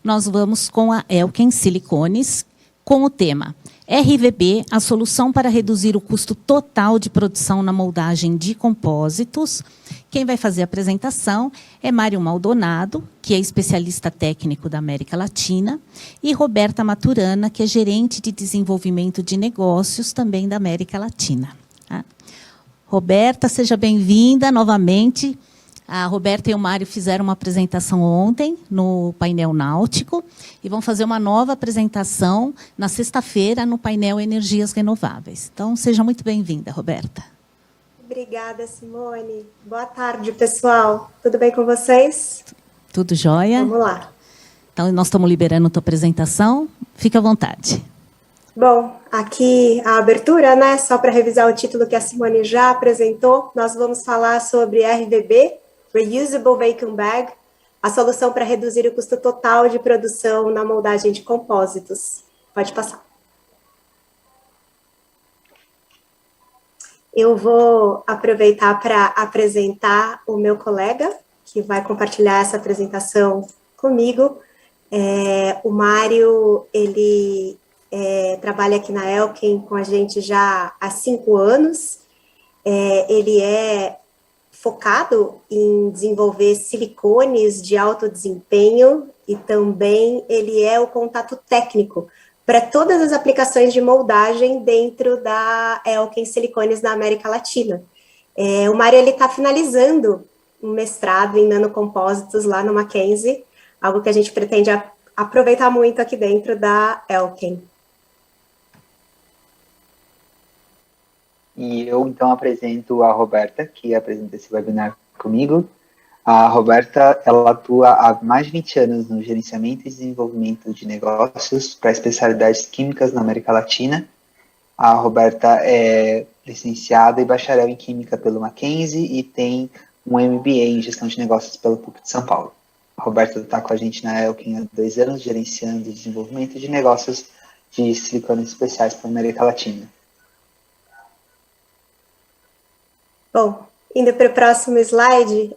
nós vamos com a Elkem Silicones, com o tema RVB, a solução para reduzir o custo total de produção na moldagem de compósitos. Quem vai fazer a apresentação é Mário Maldonado, que é especialista técnico da América Latina, e Roberta Maturana, que é gerente de desenvolvimento de negócios também da América Latina. Roberta, seja bem-vinda novamente. A Roberta e o Mário fizeram uma apresentação ontem no painel náutico e vão fazer uma nova apresentação na sexta-feira no painel Energias Renováveis. Então, seja muito bem-vinda, Roberta. Obrigada, Simone. Boa tarde, pessoal. Tudo bem com vocês? Tudo jóia? Vamos lá. Então, nós estamos liberando a tua apresentação. Fique à vontade. Bom, aqui a abertura, né? Só para revisar o título que a Simone já apresentou, nós vamos falar sobre RVB, Reusable Vacuum Bag, a solução para reduzir o custo total de produção na moldagem de compósitos. Pode passar. Eu vou aproveitar para apresentar o meu colega, que vai compartilhar essa apresentação comigo. O Mário, ele trabalha aqui na Elkem com a gente já há 5 anos. Ele é focado em desenvolver silicones de alto desempenho e também ele é o contato técnico para todas as aplicações de moldagem dentro da Elkem Silicones na América Latina. O Mário está finalizando um mestrado em nanocompósitos lá no Mackenzie, algo que a gente pretende aproveitar muito aqui dentro da Elkem. E eu, então, apresento a Roberta, que apresenta esse webinar comigo. A Roberta, ela atua há mais de 20 anos no gerenciamento e desenvolvimento de negócios para especialidades químicas na América Latina. A Roberta é licenciada e bacharel em Química pelo Mackenzie e tem um MBA em Gestão de Negócios pelo PUC de São Paulo. A Roberta está com a gente na Elkem há 2 anos, gerenciando o desenvolvimento de negócios de silicones especiais para a América Latina. Bom, indo para o próximo slide,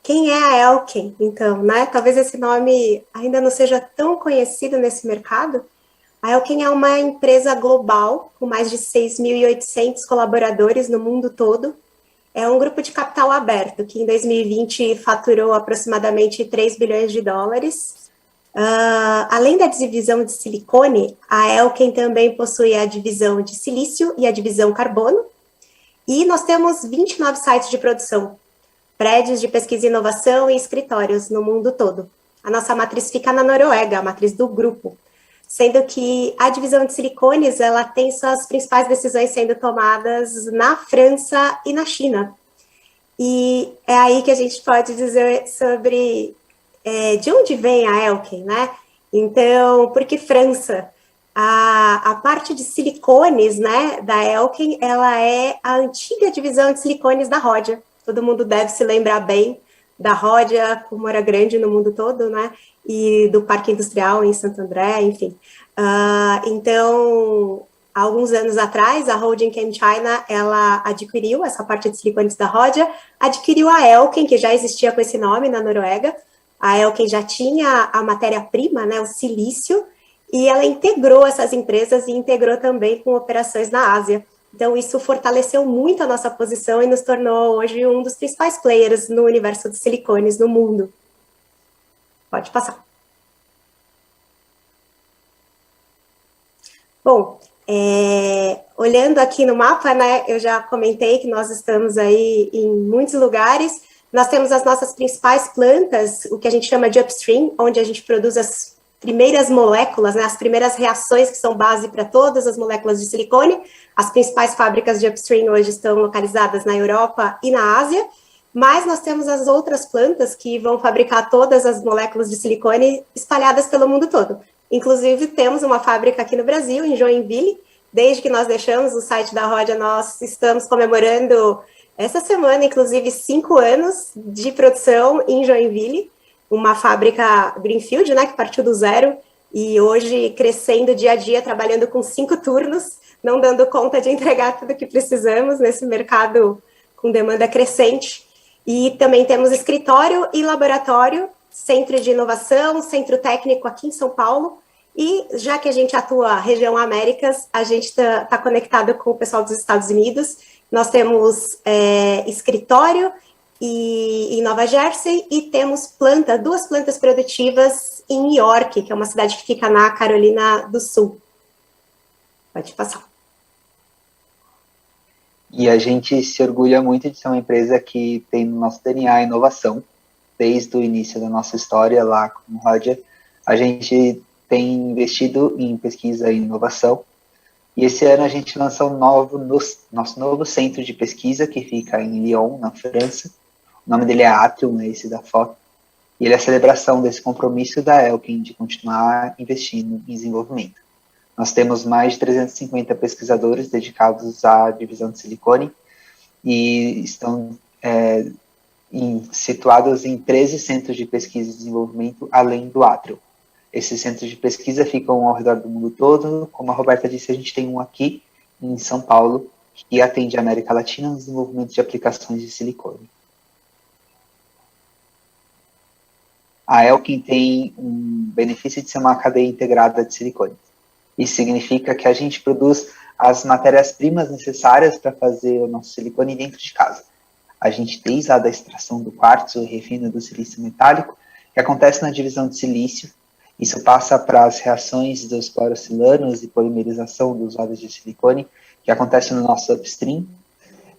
quem é a Elkem, então, né? Talvez esse nome ainda não seja tão conhecido nesse mercado. A Elkem é uma empresa global, com mais de 6.800 colaboradores no mundo todo. É um grupo de capital aberto, que em 2020 faturou aproximadamente 3 bilhões de dólares. Além da divisão de silicone, a Elkem também possui a divisão de silício e a divisão carbono. E nós temos 29 sites de produção, prédios de pesquisa e inovação e escritórios no mundo todo. A nossa matriz fica na Noruega, a matriz do grupo, sendo que a divisão de silicones, ela tem suas principais decisões sendo tomadas na França e na China. E é aí que a gente pode dizer sobre de onde vem a Elkem, né? Então, por que França? A parte de silicones, né, da Elkem, ela é a antiga divisão de silicones da Rhodia. Todo mundo deve se lembrar bem da Rhodia, como era grande no mundo todo, né, e do Parque Industrial em Santo André, enfim. Então, há alguns anos atrás, a Holding Chem China, ela adquiriu essa parte de silicones da Rhodia, adquiriu a Elkem, que já existia com esse nome na Noruega. A Elkem já tinha a matéria-prima, né, o silício, e ela integrou essas empresas e integrou também com operações na Ásia. Então, isso fortaleceu muito a nossa posição e nos tornou hoje um dos principais players no universo de silicones no mundo. Pode passar. Bom, olhando aqui no mapa, né, eu já comentei que nós estamos aí em muitos lugares. Nós temos as nossas principais plantas, o que a gente chama de upstream, onde a gente produz as primeiras moléculas, né, as primeiras reações que são base para todas as moléculas de silicone. As principais fábricas de upstream hoje estão localizadas na Europa e na Ásia, mas nós temos as outras plantas que vão fabricar todas as moléculas de silicone espalhadas pelo mundo todo. Inclusive, temos uma fábrica aqui no Brasil, em Joinville. Desde que nós deixamos o site da Rhodia, nós estamos comemorando essa semana, inclusive, 5 anos de produção em Joinville, uma fábrica Greenfield, né, que partiu do zero, e hoje crescendo dia a dia, trabalhando com 5 turnos, não dando conta de entregar tudo o que precisamos nesse mercado com demanda crescente. E também temos escritório e laboratório centro de inovação, centro técnico aqui em São Paulo, e já que a gente atua região Américas, a gente está conectado com o pessoal dos Estados Unidos. Nós temos escritório em Nova Jersey e temos duas plantas produtivas em York, que é uma cidade que fica na Carolina do Sul. Pode passar. E a gente se orgulha muito de ser uma empresa que tem no nosso DNA a inovação. Desde o início da nossa história lá com o Roger, a gente tem investido em pesquisa e inovação. E esse ano a gente lançou nosso novo centro de pesquisa, que fica em Lyon, na França. O nome dele é Atrium, é esse da foto. E ele é a celebração desse compromisso da Elkem de continuar investindo em desenvolvimento. Nós temos mais de 350 pesquisadores dedicados à divisão de silicone e estão situados em 13 centros de pesquisa e desenvolvimento, além do Atrium. Esses centros de pesquisa ficam ao redor do mundo todo. Como a Roberta disse, a gente tem um aqui em São Paulo, que atende a América Latina no desenvolvimento de aplicações de silicone. A Elkem tem um benefício de ser uma cadeia integrada de silicone. Isso significa que a gente produz as matérias-primas necessárias para fazer o nosso silicone dentro de casa. A gente tem usado a extração do quartzo e refino do silício metálico, que acontece na divisão de silício. Isso passa para as reações dos clorosilanos e polimerização dos óleos de silicone, que acontece no nosso upstream.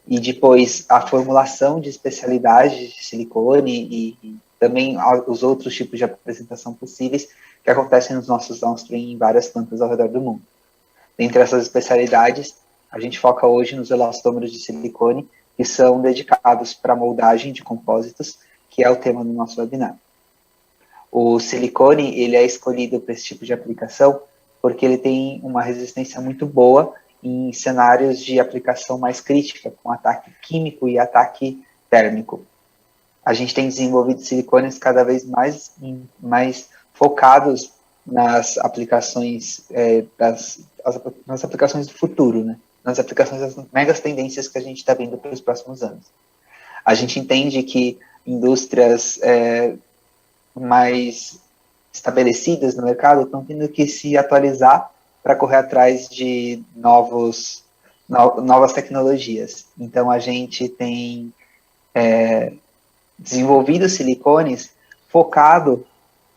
E depois a formulação de especialidades de silicone e também os outros tipos de apresentação possíveis, que acontecem nos nossos downstream em várias plantas ao redor do mundo. Dentre essas especialidades, a gente foca hoje nos elastômeros de silicone, que são dedicados para moldagem de compósitos, que é o tema do nosso webinar. O silicone, ele é escolhido para esse tipo de aplicação porque ele tem uma resistência muito boa em cenários de aplicação mais crítica, com ataque químico e ataque térmico. A gente tem desenvolvido silicones cada vez mais focados nas aplicações nas aplicações do futuro, né? Nas aplicações das megas tendências que a gente está vendo para os próximos anos. A gente entende que indústrias mais estabelecidas no mercado estão tendo que se atualizar para correr atrás de novas tecnologias. Então, a gente tem desenvolvido silicones focado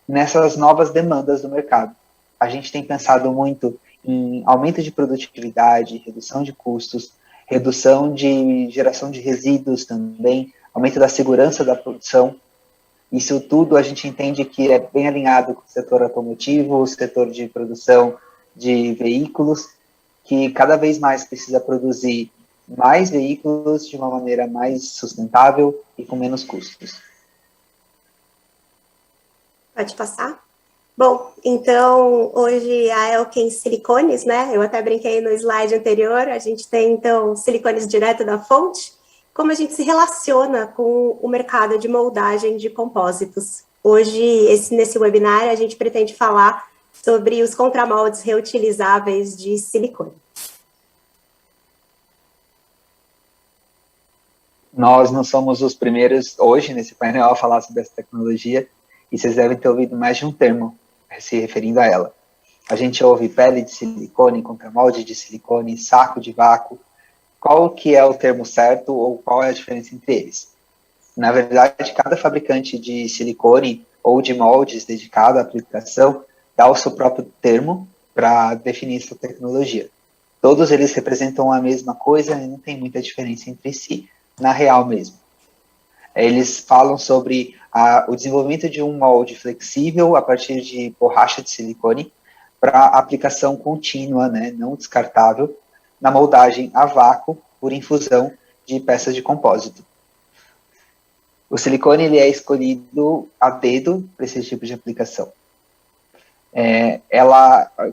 nessas novas demandas do mercado. A gente tem pensado muito em aumento de produtividade, redução de custos, redução de geração de resíduos também, aumento da segurança da produção. Isso tudo a gente entende que é bem alinhado com o setor automotivo, o setor de produção de veículos, que cada vez mais precisa produzir mais veículos de uma maneira mais sustentável e com menos custos. Pode passar? Bom, então, hoje a Elkem Silicones, né? Eu até brinquei no slide anterior, a gente tem, então, silicones direto da fonte. Como a gente se relaciona com o mercado de moldagem de compósitos. Hoje, nesse webinar, a gente pretende falar sobre os contramoldes reutilizáveis de silicone. Nós não somos os primeiros hoje nesse painel a falar sobre essa tecnologia, e vocês devem ter ouvido mais de um termo se referindo a ela. A gente ouve pele de silicone, contramolde de silicone, saco de vácuo. Qual que é o termo certo ou qual é a diferença entre eles? Na verdade, cada fabricante de silicone ou de moldes dedicado à aplicação dá o seu próprio termo para definir essa tecnologia. Todos eles representam a mesma coisa e não tem muita diferença entre si, na real mesmo. Eles falam sobre o desenvolvimento de um molde flexível a partir de borracha de silicone para aplicação contínua, né, não descartável, na moldagem a vácuo por infusão de peças de compósito. O silicone ele é escolhido a dedo para esse tipo de aplicação.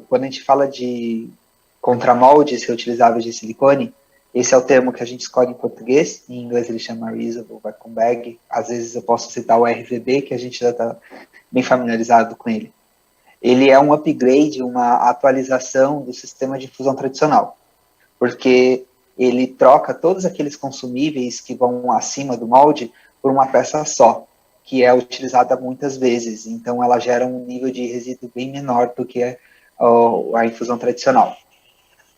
Quando a gente fala de contramoldes reutilizáveis de silicone, esse é o termo que a gente escolhe em português, em inglês ele chama Reusable Vacuum Bag, às vezes eu posso citar o RVB, que a gente já está bem familiarizado com ele. Ele é um upgrade, uma atualização do sistema de infusão tradicional, porque ele troca todos aqueles consumíveis que vão acima do molde por uma peça só. que é utilizada muitas vezes, então ela gera um nível de resíduo bem menor do que a infusão tradicional.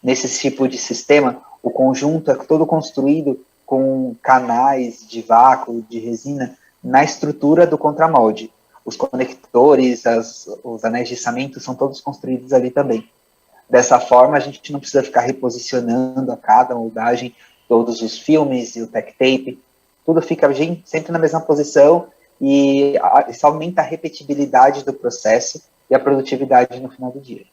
Nesse tipo de sistema, o conjunto é todo construído com canais de vácuo, de resina, na estrutura do contramolde. Os conectores, os anéis de içamento são todos construídos ali também. Dessa forma, a gente não precisa ficar reposicionando a cada moldagem todos os filmes e o tech tape. Tudo fica sempre na mesma posição e isso aumenta a repetibilidade do processo e a produtividade no final do dia.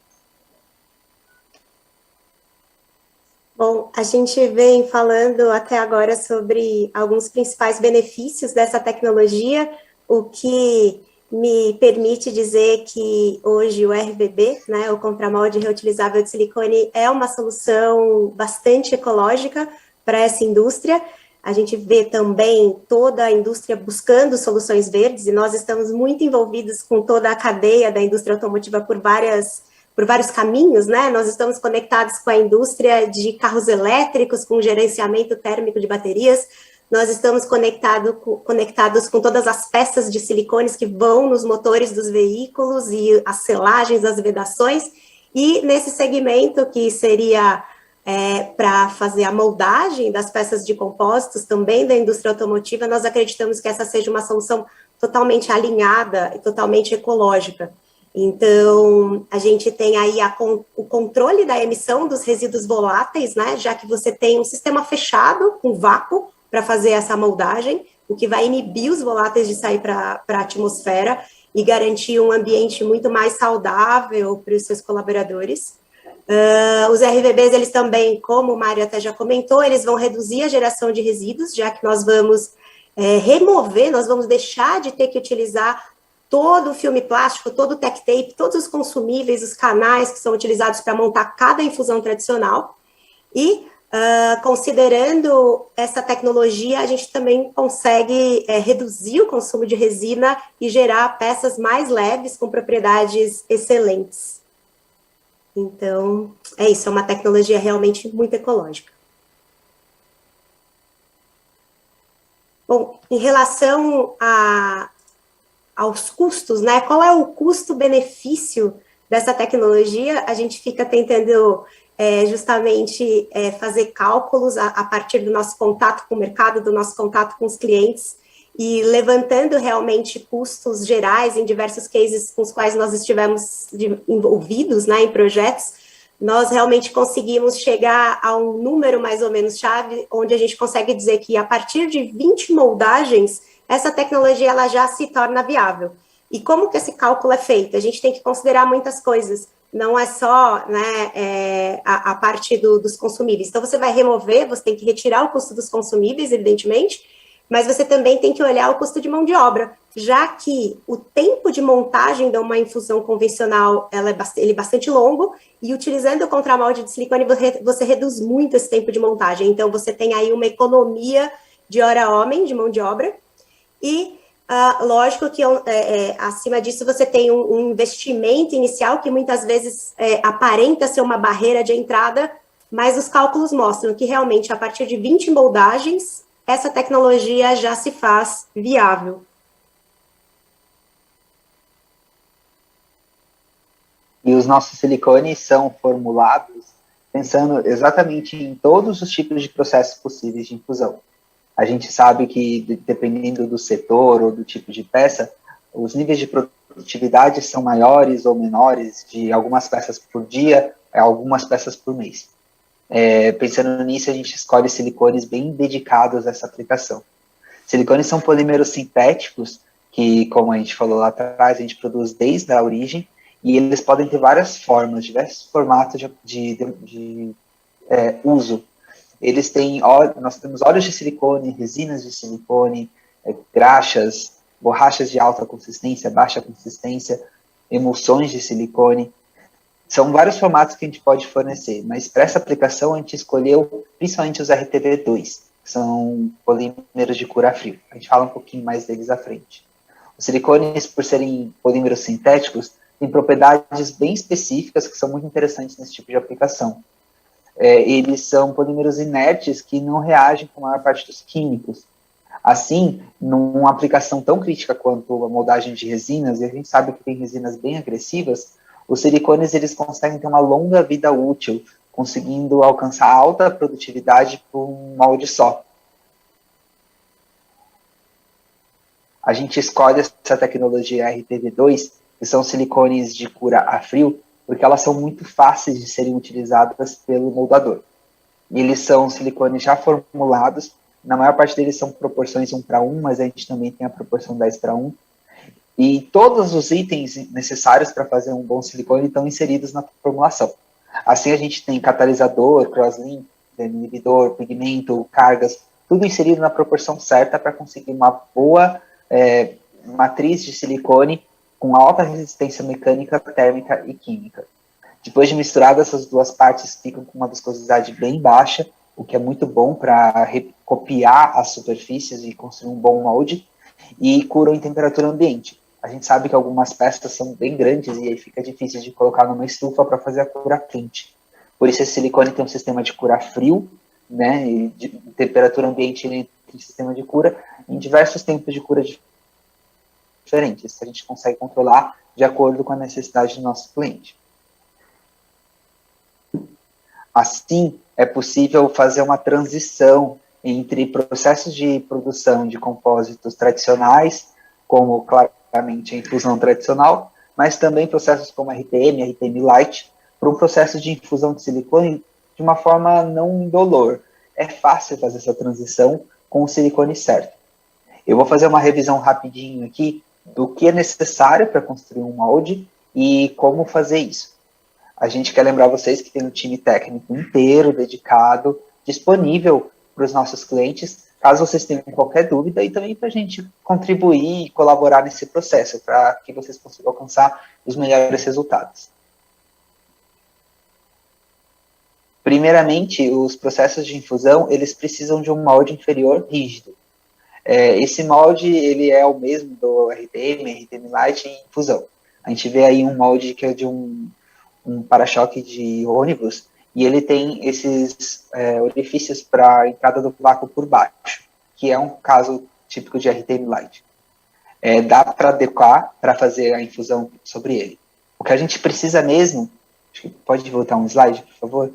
Bom, a gente vem falando até agora sobre alguns principais benefícios dessa tecnologia, o que me permite dizer que hoje o RVB, né, o contramolde reutilizável de silicone, é uma solução bastante ecológica para essa indústria. A gente vê também toda a indústria buscando soluções verdes, e nós estamos muito envolvidos com toda a cadeia da indústria automotiva por vários caminhos, né? Nós estamos conectados com a indústria de carros elétricos, com gerenciamento térmico de baterias, nós estamos conectados com todas as peças de silicones que vão nos motores dos veículos e as selagens, as vedações, e nesse segmento que seria para fazer a moldagem das peças de compósitos também da indústria automotiva, nós acreditamos que essa seja uma solução totalmente alinhada e totalmente ecológica. Então, a gente tem aí o controle da emissão dos resíduos voláteis, né, já que você tem um sistema fechado, com vácuo, para fazer essa moldagem, o que vai inibir os voláteis de sair para a atmosfera e garantir um ambiente muito mais saudável para os seus colaboradores. Os RVBs, eles também, como o Mário até já comentou, eles vão reduzir a geração de resíduos, já que nós vamos nós vamos deixar de ter que utilizar todo o filme plástico, todo o tech tape, todos os consumíveis, os canais que são utilizados para montar cada infusão tradicional. E, considerando essa tecnologia, a gente também consegue reduzir o consumo de resina e gerar peças mais leves com propriedades excelentes. Então, é isso, é uma tecnologia realmente muito ecológica. Bom, em relação aos custos, né? Qual é o custo-benefício dessa tecnologia? A gente fica tentando justamente fazer cálculos a partir do nosso contato com o mercado, do nosso contato com os clientes, e levantando realmente custos gerais em diversos cases com os quais nós estivemos envolvidos, né, em projetos. Nós realmente conseguimos chegar a um número mais ou menos chave, onde a gente consegue dizer que a partir de 20 moldagens, essa tecnologia ela já se torna viável. E como que esse cálculo é feito? A gente tem que considerar muitas coisas, não é só, né, a parte dos consumíveis. Então, você vai remover, você tem que retirar o custo dos consumíveis, evidentemente, mas você também tem que olhar o custo de mão de obra, já que o tempo de montagem de uma infusão convencional ele é bastante longo, e utilizando o contramolde de silicone, você reduz muito esse tempo de montagem. Então, você tem aí uma economia de hora-homem, de mão de obra, e lógico que acima disso você tem um investimento inicial que muitas vezes aparenta ser uma barreira de entrada, mas os cálculos mostram que realmente a partir de 20 moldagens, essa tecnologia já se faz viável. E os nossos silicones são formulados pensando exatamente em todos os tipos de processos possíveis de infusão. A gente sabe que, dependendo do setor ou do tipo de peça, os níveis de produtividade são maiores ou menores, de algumas peças por dia a algumas peças por mês. Pensando nisso, a gente escolhe silicones bem dedicados a essa aplicação. Silicones são polímeros sintéticos, que, como a gente falou lá atrás, a gente produz desde a origem, e eles podem ter várias formas, diversos formatos de uso. Eles têm, nós temos óleos de silicone, resinas de silicone, graxas, borrachas de alta consistência, baixa consistência, emulsões de silicone. São vários formatos que a gente pode fornecer, mas para essa aplicação a gente escolheu principalmente os RTV2, que são polímeros de cura frio. A gente fala um pouquinho mais deles à frente. Os silicones, por serem polímeros sintéticos, têm propriedades bem específicas que são muito interessantes nesse tipo de aplicação. Eles são polímeros inertes que não reagem com a maior parte dos químicos. Assim, numa aplicação tão crítica quanto a moldagem de resinas, e a gente sabe que tem resinas bem agressivas, os silicones eles conseguem ter uma longa vida útil, conseguindo alcançar alta produtividade por um molde só. A gente escolhe essa tecnologia RTV2, que são silicones de cura a frio, porque elas são muito fáceis de serem utilizadas pelo moldador. E eles são silicones já formulados, na maior parte deles são proporções 1:1, mas a gente também tem a proporção 10:1. E todos os itens necessários para fazer um bom silicone estão inseridos na formulação. Assim a gente tem catalisador, crosslink, inibidor, pigmento, cargas, tudo inserido na proporção certa para conseguir uma boa matriz de silicone com alta resistência mecânica, térmica e química. Depois de misturadas, essas duas partes ficam com uma viscosidade bem baixa, o que é muito bom para copiar as superfícies e construir um bom molde, e curam em temperatura ambiente. A gente sabe que algumas peças são bem grandes e aí fica difícil de colocar numa estufa para fazer a cura quente. Por isso esse silicone tem um sistema de cura frio, né, e de temperatura ambiente ele tem um sistema de cura em diversos tempos de cura diferentes. A gente consegue controlar de acordo com a necessidade do nosso cliente. Assim, é possível fazer uma transição entre processos de produção de compósitos tradicionais, como claramente a infusão tradicional, mas também processos como RTM, RTM Light, para um processo de infusão de silicone de uma forma não indolor. É fácil fazer essa transição com o silicone certo. Eu vou fazer uma revisão rapidinho aqui do que é necessário para construir um molde e como fazer isso. A gente quer lembrar vocês que tem um time técnico inteiro, dedicado, disponível para os nossos clientes, caso vocês tenham qualquer dúvida, e também para a gente contribuir e colaborar nesse processo, para que vocês consigam alcançar os melhores resultados. Primeiramente, os processos de infusão, eles precisam de um molde inferior rígido. Esse molde, ele é o mesmo do RTM, RTM Light em infusão. A gente vê aí um molde que é de um para-choque de ônibus, e ele tem esses orifícios para a entrada do vácuo por baixo, que é um caso típico de RTM Light. Dá para adequar para fazer a infusão sobre ele. O que a gente precisa mesmo, acho que pode voltar um slide, por favor?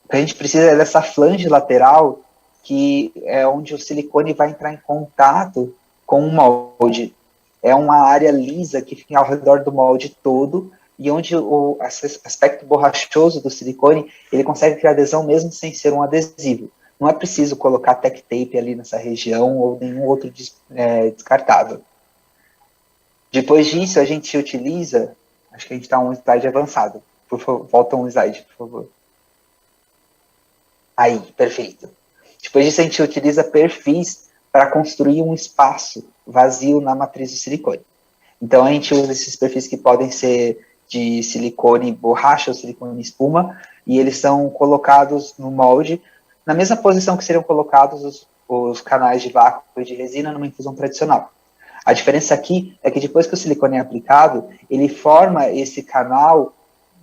O que a gente precisa é dessa flange lateral, que é onde o silicone vai entrar em contato com o molde. É uma área lisa que fica ao redor do molde todo, e onde o aspecto borrachoso do silicone, ele consegue criar adesão mesmo sem ser um adesivo. Não é preciso colocar tech tape ali nessa região ou nenhum outro descartável. Depois disso, a gente utiliza, acho que a gente está um slide avançado. Por favor, volta um slide, por favor. Aí, perfeito. Depois disso, a gente utiliza perfis para construir um espaço vazio na matriz do silicone. Então, a gente usa esses perfis que podem ser de silicone borracha ou silicone espuma, e eles são colocados no molde, na mesma posição que seriam colocados os canais de vácuo e de resina numa infusão tradicional. A diferença aqui é que depois que o silicone é aplicado, ele forma esse canal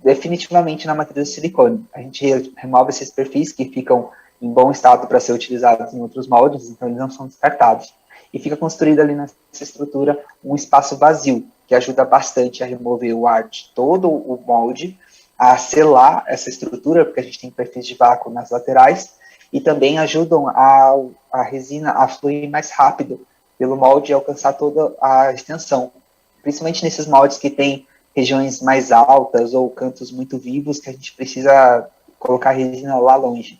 definitivamente na matriz do silicone. A gente remove esses perfis que ficam em bom estado para ser utilizados em outros moldes, então eles não são descartados. E fica construído ali nessa estrutura um espaço vazio, que ajuda bastante a remover o ar de todo o molde, a selar essa estrutura, porque a gente tem perfis de vácuo nas laterais, e também ajudam a resina a fluir mais rápido pelo molde e alcançar toda a extensão. Principalmente nesses moldes que tem regiões mais altas ou cantos muito vivos, que a gente precisa colocar a resina lá longe.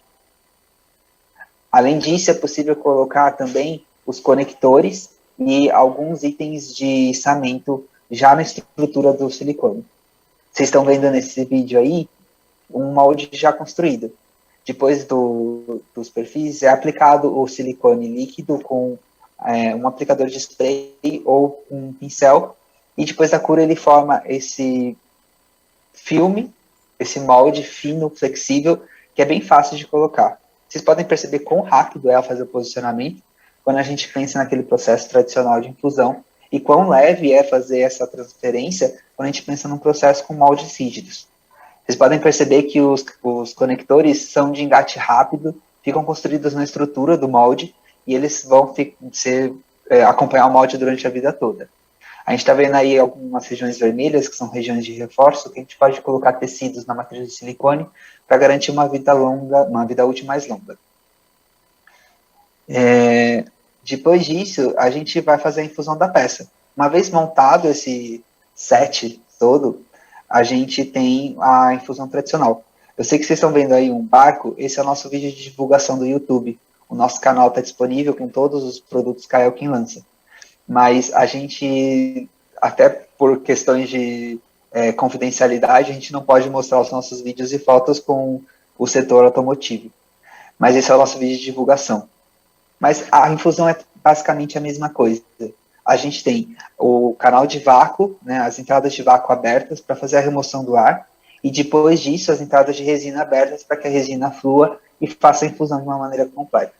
Além disso, é possível colocar também os conectores e alguns itens de içamento já na estrutura do silicone. Vocês estão vendo nesse vídeo aí um molde já construído. Depois dos perfis é aplicado o silicone líquido com um aplicador de spray ou um pincel, e depois da cura ele forma esse filme, esse molde fino, flexível, que é bem fácil de colocar. Vocês podem perceber quão rápido é fazer o posicionamento quando a gente pensa naquele processo tradicional de infusão, e quão leve é fazer essa transferência quando a gente pensa num processo com moldes rígidos. Vocês podem perceber que os conectores são de engate rápido, ficam construídos na estrutura do molde, e eles vão acompanhar o molde durante a vida toda. A gente está vendo aí algumas regiões vermelhas, que são regiões de reforço, que a gente pode colocar tecidos na matriz de silicone para garantir uma vida longa, uma vida útil mais longa. Depois disso, a gente vai fazer a infusão da peça. Uma vez montado esse set todo, a gente tem a infusão tradicional. Eu sei que vocês estão vendo aí um barco, esse é o nosso vídeo de divulgação do YouTube. O nosso canal está disponível com todos os produtos que a Elkin lança. Mas a gente, até por questões de confidencialidade, a gente não pode mostrar os nossos vídeos e fotos com o setor automotivo. Mas esse é o nosso vídeo de divulgação. Mas a infusão é basicamente a mesma coisa. A gente tem o canal de vácuo, né, as entradas de vácuo abertas para fazer a remoção do ar, e depois disso as entradas de resina abertas para que a resina flua e faça a infusão de uma maneira completa.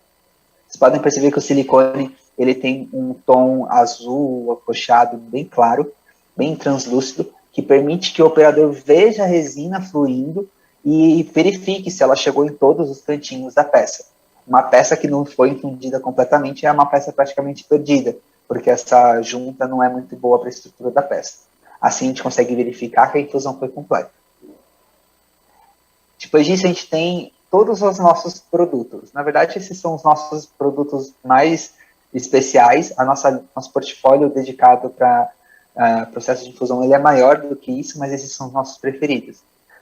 Vocês podem perceber que o silicone ele tem um tom azul, arroxeado, bem claro, bem translúcido, que permite que o operador veja a resina fluindo e verifique se ela chegou em todos os cantinhos da peça. Uma peça que não foi infundida completamente é uma peça praticamente perdida, porque essa junta não é muito boa para a estrutura da peça. Assim a gente consegue verificar que a infusão foi completa. Depois disso a gente tem todos os nossos produtos. Na verdade, esses são os nossos produtos mais especiais. Nosso portfólio dedicado para processo de infusão ele é maior do que isso, mas esses são os nossos preferidos.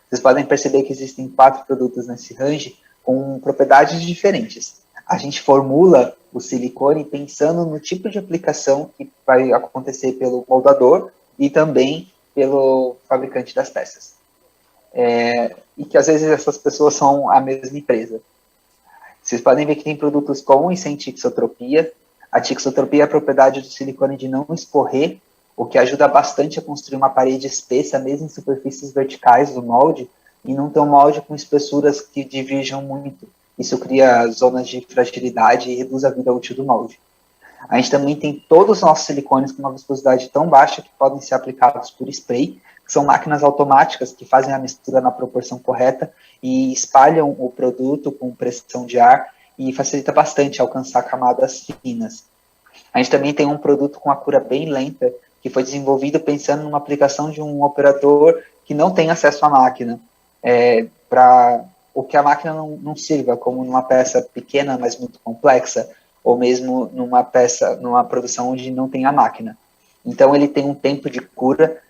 Vocês podem perceber que existem 4 produtos nesse range com propriedades diferentes. A gente formula o silicone pensando no tipo de aplicação que vai acontecer pelo moldador e também pelo fabricante das peças. E que às vezes essas pessoas são a mesma empresa. Vocês podem ver que tem produtos com e sem tixotropia. A tixotropia é a propriedade do silicone de não escorrer, o que ajuda bastante a construir uma parede espessa, mesmo em superfícies verticais do molde, e não ter um molde com espessuras que diverjam muito. Isso cria zonas de fragilidade e reduz a vida útil do molde. A gente também tem todos os nossos silicones com uma viscosidade tão baixa que podem ser aplicados por spray, que são máquinas automáticas que fazem a mistura na proporção correta e espalham o produto com pressão de ar e facilita bastante alcançar camadas finas. A gente também tem um produto com a cura bem lenta, que foi desenvolvido pensando numa aplicação de um operador que não tem acesso à máquina, para o que a máquina não sirva, como numa peça pequena, mas muito complexa, ou mesmo numa produção onde não tem a máquina. Então ele tem um tempo de cura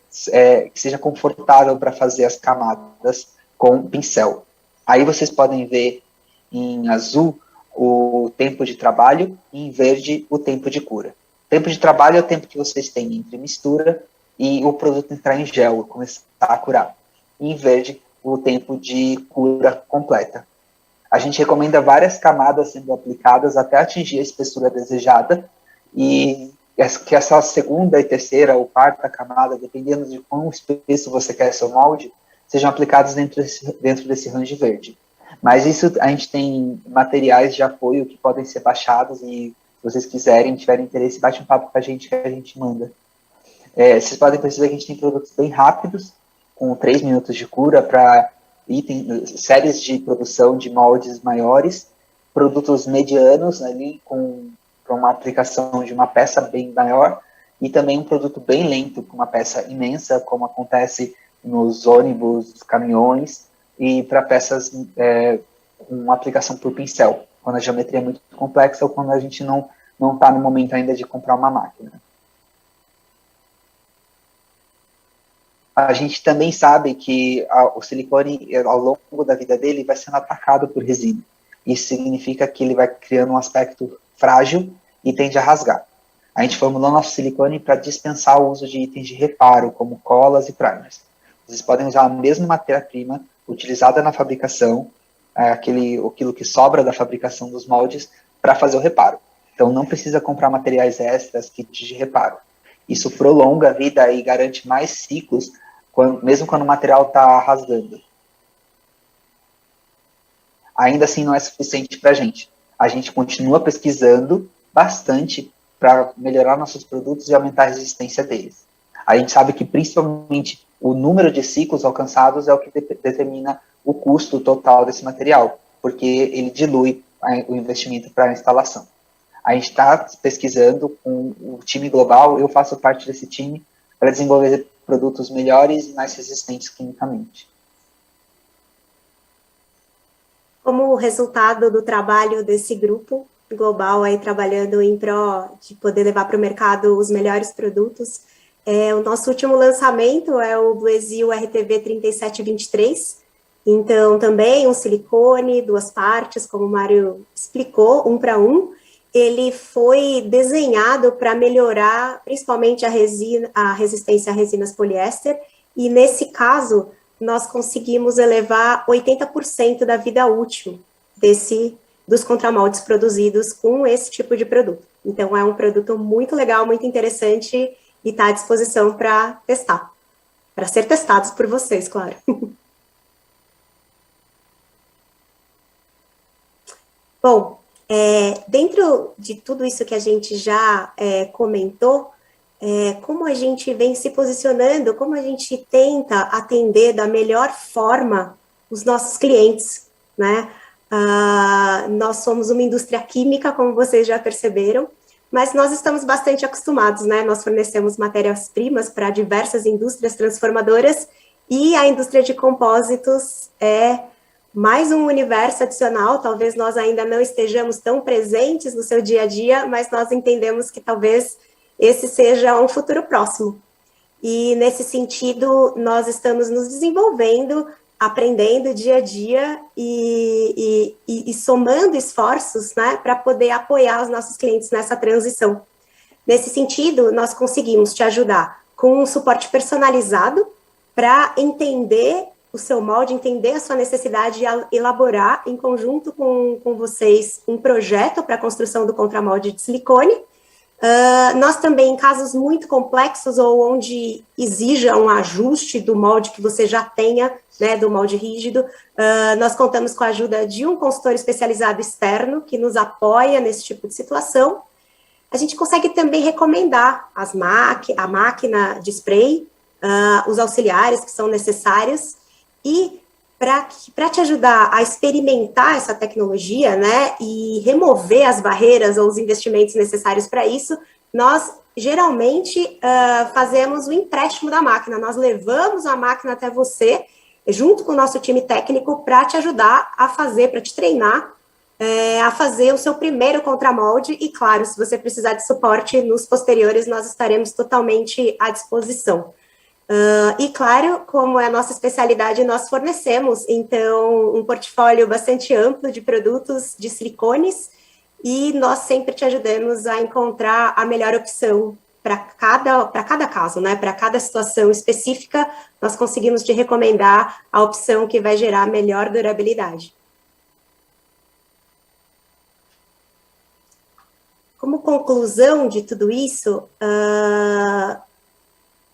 que seja confortável para fazer as camadas com pincel. Aí vocês podem ver em azul o tempo de trabalho e em verde o tempo de cura. O tempo de trabalho é o tempo que vocês têm entre mistura e o produto entrar em gel, começar a curar. E em verde, o tempo de cura completa. A gente recomenda várias camadas sendo aplicadas até atingir a espessura desejada e que essa segunda e terceira ou quarta camada, dependendo de quão espesso você quer seu molde, sejam aplicadas dentro desse range verde. Mas isso a gente tem materiais de apoio que podem ser baixados e se vocês quiserem, tiverem interesse, bate um papo com a gente que a gente manda. Vocês podem perceber que a gente tem produtos bem rápidos, com 3 minutos de cura para séries de produção de moldes maiores, produtos medianos ali para uma aplicação de uma peça bem maior e também um produto bem lento com uma peça imensa, como acontece nos ônibus, caminhões e para peças com aplicação por pincel, quando a geometria é muito complexa ou quando a gente não está no momento ainda de comprar uma máquina. A gente também sabe que o silicone, ao longo da vida dele, vai sendo atacado por resina. Isso significa que ele vai criando um aspecto frágil e tende a rasgar. A gente formulou nosso silicone para dispensar o uso de itens de reparo, como colas e primers. Vocês podem usar a mesma matéria-prima utilizada na fabricação, aquilo que sobra da fabricação dos moldes, para fazer o reparo. Então, não precisa comprar materiais extras, kits de reparo. Isso prolonga a vida e garante mais ciclos, mesmo quando o material está rasgando. Ainda assim, não é suficiente para a gente. A gente continua pesquisando bastante para melhorar nossos produtos e aumentar a resistência deles. A gente sabe que, principalmente, o número de ciclos alcançados é o que determina o custo total desse material, porque ele dilui o investimento para a instalação. A gente está pesquisando com o time global, eu faço parte desse time, para desenvolver produtos melhores e mais resistentes quimicamente. Como resultado do trabalho desse grupo global aí trabalhando em pró de poder levar para o mercado os melhores produtos, o nosso último lançamento é o Bluesil RTV 3723. Então, também um silicone, 2 partes, como o Mário explicou, 1 para 1. Ele foi desenhado para melhorar, principalmente a resistência a resinas poliéster, e nesse caso, nós conseguimos elevar 80% da vida útil dos contramoldes produzidos com esse tipo de produto. Então, é um produto muito legal, muito interessante, e está à disposição para testar. Para ser testados por vocês, claro. Bom, dentro de tudo isso que a gente já comentou, como a gente vem se posicionando, como a gente tenta atender da melhor forma os nossos clientes, né? Nós somos uma indústria química, como vocês já perceberam, mas nós estamos bastante acostumados, né? Nós fornecemos matérias-primas para diversas indústrias transformadoras e a indústria de compósitos é mais um universo adicional. Talvez nós ainda não estejamos tão presentes no seu dia a dia, mas nós entendemos que talvez esse seja um futuro próximo. E, nesse sentido, nós estamos nos desenvolvendo, aprendendo dia a dia e somando esforços, né, para poder apoiar os nossos clientes nessa transição. Nesse sentido, nós conseguimos te ajudar com um suporte personalizado para entender o seu molde, entender a sua necessidade e elaborar em conjunto com vocês um projeto para a construção do contramolde de silicone. Nós também, em casos muito complexos ou onde exija um ajuste do molde que você já tenha, né, do molde rígido, nós contamos com a ajuda de um consultor especializado externo que nos apoia nesse tipo de situação. A gente consegue também recomendar a máquina de spray, os auxiliares que são necessários, e para te ajudar a experimentar essa tecnologia, né, e remover as barreiras ou os investimentos necessários para isso, nós geralmente fazemos o empréstimo da máquina. Nós levamos a máquina até você, junto com o nosso time técnico, para te ajudar a fazer, para te treinar, a fazer o seu primeiro contramolde. E, claro, se você precisar de suporte nos posteriores, nós estaremos totalmente à disposição. E, claro, como é a nossa especialidade, nós fornecemos, então, um portfólio bastante amplo de produtos de silicones, e nós sempre te ajudamos a encontrar a melhor opção para cada caso, né? Para cada situação específica, nós conseguimos te recomendar a opção que vai gerar melhor durabilidade. Como conclusão de tudo isso,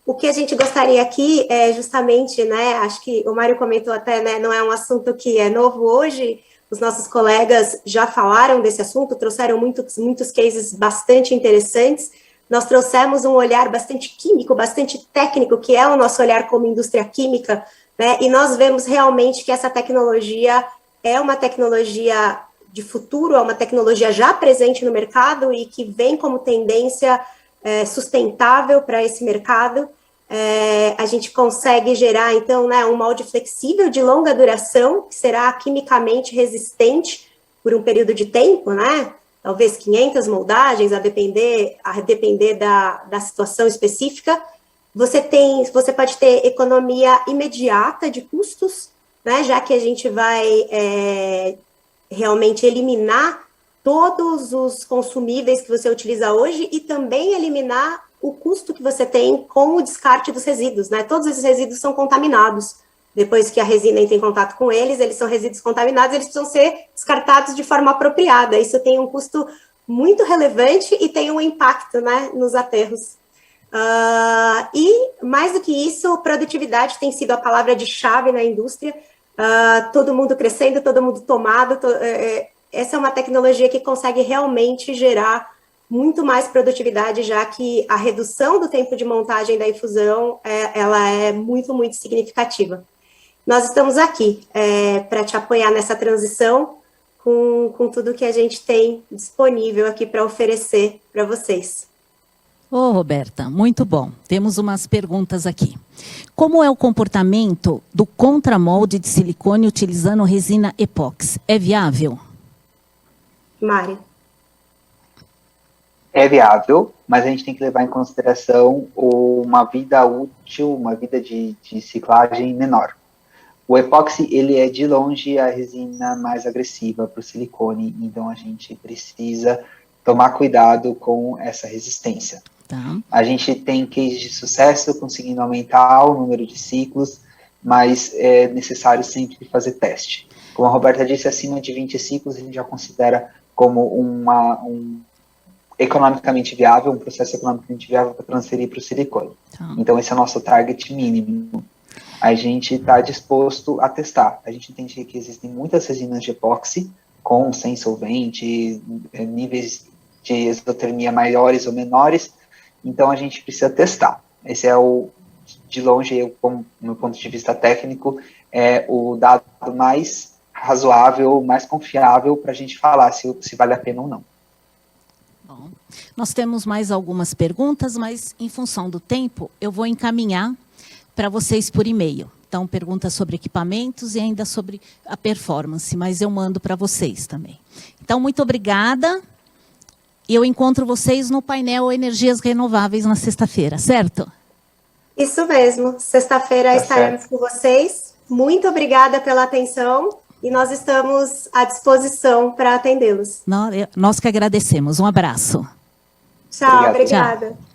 o que a gente gostaria aqui é justamente, né, acho que o Mário comentou até, né, não é um assunto que é novo hoje, os nossos colegas já falaram desse assunto, trouxeram muitos cases bastante interessantes. Nós trouxemos um olhar bastante químico, bastante técnico, que é o nosso olhar como indústria química, né, e nós vemos realmente que essa tecnologia é uma tecnologia de futuro, é uma tecnologia já presente no mercado e que vem como tendência sustentável para esse mercado. A gente consegue gerar, então, né, um molde flexível de longa duração, que será quimicamente resistente por um período de tempo, né? Talvez 500 moldagens, a depender da situação específica. Você pode ter economia imediata de custos, né, já que a gente vai realmente eliminar todos os consumíveis que você utiliza hoje e também eliminar o custo que você tem com o descarte dos resíduos, né? Todos esses resíduos são contaminados. Depois que a resina entra em contato com eles são resíduos contaminados, eles precisam ser descartados de forma apropriada. Isso tem um custo muito relevante e tem um impacto, né, nos aterros. E, mais do que isso, produtividade tem sido a palavra de chave na indústria. Todo mundo crescendo, todo mundo tomado. Essa é uma tecnologia que consegue realmente gerar muito mais produtividade, já que a redução do tempo de montagem da infusão, ela é muito, muito significativa. Nós estamos aqui para te apoiar nessa transição com tudo que a gente tem disponível aqui para oferecer para vocês. Ô, Roberta, muito bom. Temos umas perguntas aqui. Como é o comportamento do contramolde de silicone utilizando resina epóxi? É viável? Mari. É viável, mas a gente tem que levar em consideração uma vida útil, uma vida de ciclagem menor. O epóxi, ele é de longe a resina mais agressiva para o silicone, então a gente precisa tomar cuidado com essa resistência. Tá. A gente tem cases de sucesso conseguindo aumentar o número de ciclos, mas é necessário sempre fazer teste. Como a Roberta disse, acima de 20 ciclos a gente já considera como um economicamente viável, um processo economicamente viável para transferir para o silicone. Tá. Então esse é o nosso target mínimo. A gente está disposto a testar. A gente entende que existem muitas resinas de epóxi, com, sem solvente, níveis de exotermia maiores ou menores, então a gente precisa testar. Esse é de longe, como no ponto de vista técnico, é o dado mais razoável, mais confiável para a gente falar se vale a pena ou não. Bom, nós temos mais algumas perguntas, mas em função do tempo, eu vou encaminhar para vocês por e-mail. Então, perguntas sobre equipamentos e ainda sobre a performance, mas eu mando para vocês também. Então, muito obrigada. E eu encontro vocês no painel Energias Renováveis na sexta-feira, certo? Isso mesmo. Sexta-feira estaremos com vocês. Muito obrigada pela atenção e nós estamos à disposição para atendê-los. Nós que agradecemos. Um abraço. Tchau, Obrigado. obrigada. Tchau.